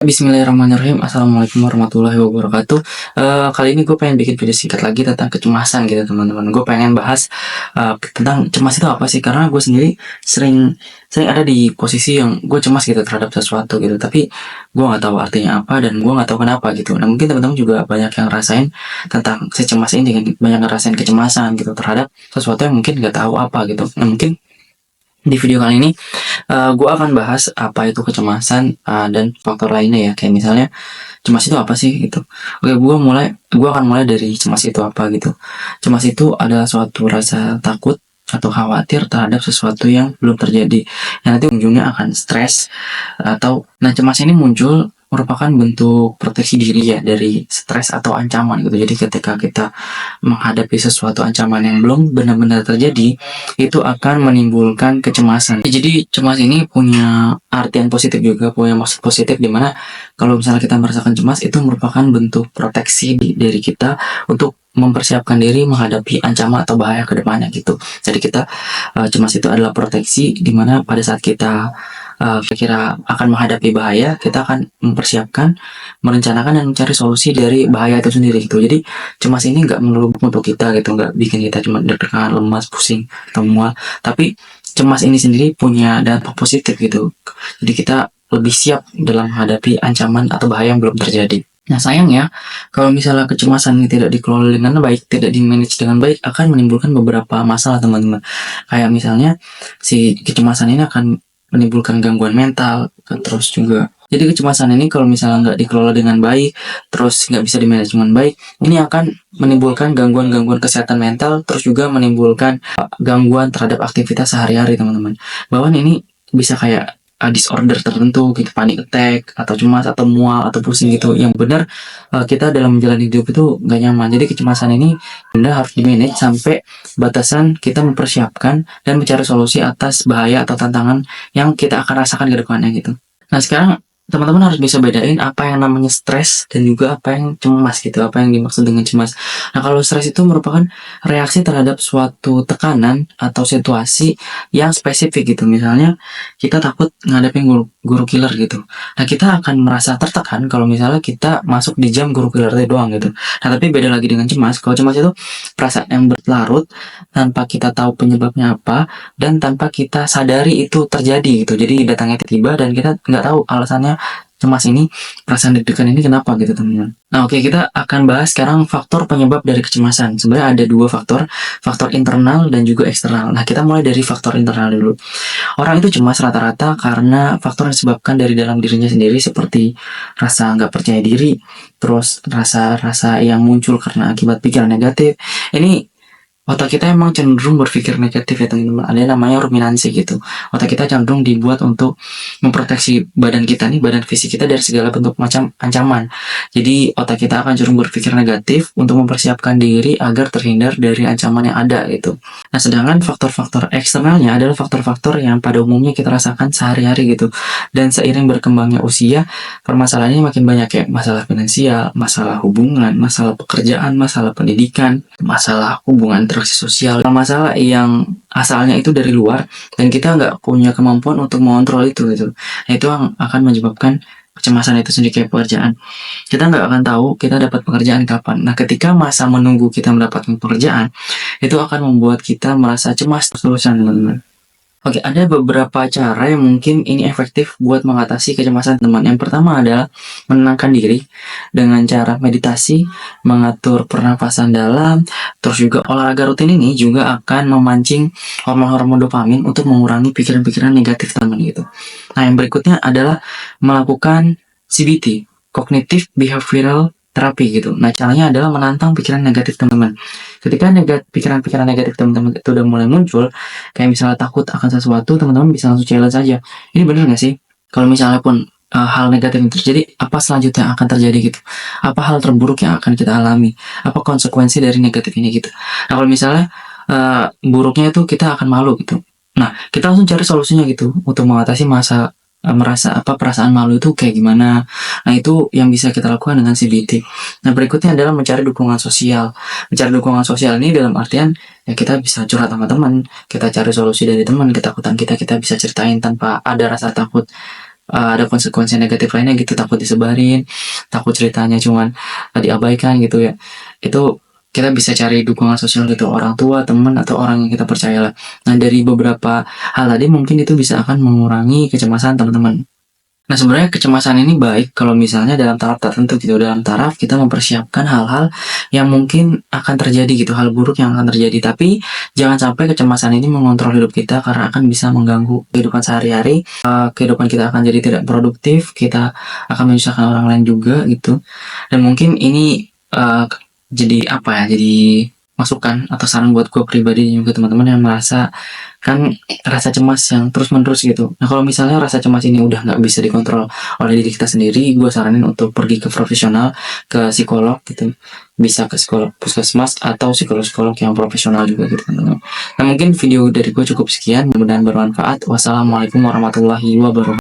Bismillahirrahmanirrahim. Assalamualaikum warahmatullahi wabarakatuh. Kali ini gue pengen bikin video singkat lagi tentang kecemasan gitu teman-teman. Gue pengen bahas tentang cemas itu apa sih? Karena gue sendiri sering sering ada di posisi yang gue cemas gitu terhadap sesuatu gitu. Tapi gue nggak tahu artinya apa dan gue nggak tahu kenapa gitu. Nah mungkin teman-teman juga banyak yang rasain tentang si cemas ini, kan? Banyak yang ngerasain kecemasan gitu terhadap sesuatu yang mungkin nggak tahu apa gitu. Nah mungkin di video kali ini gue akan bahas apa itu kecemasan dan faktor lainnya ya, kayak misalnya cemas itu apa sih gitu. Oke, gue akan mulai dari cemas itu apa gitu. Cemas itu adalah suatu rasa takut atau khawatir terhadap sesuatu yang belum terjadi, yang nanti ujungnya akan stres atau nah cemas ini muncul merupakan bentuk proteksi diri ya dari stres atau ancaman gitu. Jadi ketika kita menghadapi sesuatu ancaman yang belum benar-benar terjadi, itu akan menimbulkan kecemasan. Jadi cemas ini punya artian positif juga, punya maksud positif, dimana kalau misalnya kita merasakan cemas itu merupakan bentuk proteksi dari kita untuk mempersiapkan diri menghadapi ancaman atau bahaya ke depannya gitu. Jadi kita cemas itu adalah proteksi, dimana pada saat kita kira akan menghadapi bahaya, kita akan mempersiapkan, merencanakan dan mencari solusi dari bahaya itu sendiri gitu. Jadi cemas ini nggak melulu untuk kita gitu, nggak bikin kita cuma deg-degan, lemas, pusing, atau mual, tapi cemas ini sendiri punya dampak positif gitu. Jadi kita lebih siap dalam menghadapi ancaman atau bahaya yang belum terjadi. Nah sayangnya, kalau misalnya kecemasan ini tidak dikelola dengan baik, tidak di-manage dengan baik, akan menimbulkan beberapa masalah teman-teman. Kayak misalnya, si kecemasan ini akan menimbulkan gangguan mental, terus juga jadi kecemasan ini kalau misalnya nggak dikelola dengan baik, terus nggak bisa di-manage dengan baik, ini akan menimbulkan gangguan-gangguan kesehatan mental, terus juga menimbulkan gangguan terhadap aktivitas sehari-hari teman-teman. Bahkan ini bisa kayak disorder tertentu gitu, panic attack atau cemas atau mual atau pusing gitu, yang benar kita dalam menjalani hidup itu nggak nyaman. Jadi kecemasan ini benar harus di manage sampai batasan kita mempersiapkan dan mencari solusi atas bahaya atau tantangan yang kita akan rasakan ke depannya gitu. Nah sekarang teman-teman harus bisa bedain apa yang namanya stres dan juga apa yang cemas gitu, apa yang dimaksud dengan cemas. Nah kalau stres itu merupakan reaksi terhadap suatu tekanan atau situasi yang spesifik gitu. Misalnya kita takut ngadepin guru killer gitu. Nah kita akan merasa tertekan kalau misalnya kita masuk di jam guru killer itu doang gitu. Nah tapi beda lagi dengan cemas. Kalau cemas itu perasaan yang berlarut tanpa kita tahu penyebabnya apa dan tanpa kita sadari itu terjadi gitu. Jadi datangnya tiba-tiba dan kita nggak tahu alasannya cemas ini, perasaan deg-degan ini kenapa gitu teman-teman. Nah oke, kita akan bahas sekarang faktor penyebab dari kecemasan. Sebenarnya ada dua faktor, faktor internal dan juga eksternal. Nah kita mulai dari faktor internal dulu. Orang itu cemas rata-rata karena faktor yang disebabkan dari dalam dirinya sendiri, seperti rasa nggak percaya diri, terus rasa-rasa yang muncul karena akibat pikiran negatif. Ini otak kita emang cenderung berpikir negatif ya teman-teman. Ada yang namanya ruminansi gitu. Otak kita cenderung dibuat untuk memproteksi badan kita nih, badan fisik kita dari segala bentuk macam ancaman. Jadi otak kita akan cenderung berpikir negatif untuk mempersiapkan diri agar terhindar dari ancaman yang ada gitu. Nah sedangkan faktor-faktor eksternalnya adalah faktor-faktor yang pada umumnya kita rasakan sehari-hari gitu. Dan seiring berkembangnya usia, permasalahannya makin banyak, kayak masalah finansial, masalah hubungan, masalah pekerjaan, masalah pendidikan, masalah hubungan interaksi sosial, masalah yang asalnya itu dari luar dan kita nggak punya kemampuan untuk mengontrol itu gitu. Nah, itu yang akan menyebabkan kecemasan itu sendiri. Kayak pekerjaan, kita nggak akan tahu kita dapat pekerjaan kapan. Nah ketika masa menunggu kita mendapatkan pekerjaan, itu akan membuat kita merasa cemas terus-terusan teman-teman. Oke, ada beberapa cara yang mungkin ini efektif buat mengatasi kecemasan teman. Yang pertama adalah menenangkan diri dengan cara meditasi, mengatur pernafasan dalam, terus juga olahraga rutin ini juga akan memancing hormon-hormon dopamin untuk mengurangi pikiran-pikiran negatif teman gitu. Nah, yang berikutnya adalah melakukan CBT, Cognitive Behavioral Therapy gitu. Nah, caranya adalah menantang pikiran negatif teman-teman. Ketika pikiran-pikiran negatif teman-teman itu udah mulai muncul, kayak misalnya takut akan sesuatu, teman-teman bisa langsung challenge aja. Ini bener nggak sih? Kalau misalnya pun hal negatif yang terjadi, apa selanjutnya yang akan terjadi gitu? Apa hal terburuk yang akan kita alami? Apa konsekuensi dari negatif ini gitu? Nah kalau misalnya buruknya itu kita akan malu gitu. Nah kita langsung cari solusinya gitu untuk mengatasi merasa perasaan malu itu kayak gimana. Nah itu yang bisa kita lakukan dengan CBT. Nah berikutnya adalah mencari dukungan sosial. Mencari dukungan sosial ini dalam artian ya kita bisa curhat sama teman, kita cari solusi dari teman, ketakutan kita bisa ceritain tanpa ada rasa takut ada konsekuensi negatif lainnya gitu, takut disebarin, takut ceritanya cuman diabaikan gitu ya. Itu kita bisa cari dukungan sosial gitu, orang tua, teman, atau orang yang kita percaya lah. Nah, dari beberapa hal tadi mungkin itu bisa akan mengurangi kecemasan teman-teman. Nah, sebenarnya kecemasan ini baik kalau misalnya dalam taraf tertentu gitu, dalam taraf kita mempersiapkan hal-hal yang mungkin akan terjadi gitu, hal buruk yang akan terjadi. Tapi jangan sampai kecemasan ini mengontrol hidup kita karena akan bisa mengganggu kehidupan sehari-hari. Kehidupan kita akan jadi tidak produktif, kita akan menyusahkan orang lain juga gitu. Dan mungkin ini jadi apa ya? Jadi masukan atau saran buat gue pribadi juga teman-teman yang merasa kan rasa cemas yang terus-menerus gitu. Nah, kalau misalnya rasa cemas ini udah nggak bisa dikontrol oleh diri kita sendiri, gue saranin untuk pergi ke profesional, ke psikolog gitu. Bisa ke psikolog puskesmas atau psikolog-psikolog yang profesional juga gitu teman-teman. Nah, mungkin video dari gue cukup sekian, mudah-mudahan bermanfaat. Wassalamualaikum warahmatullahi wabarakatuh.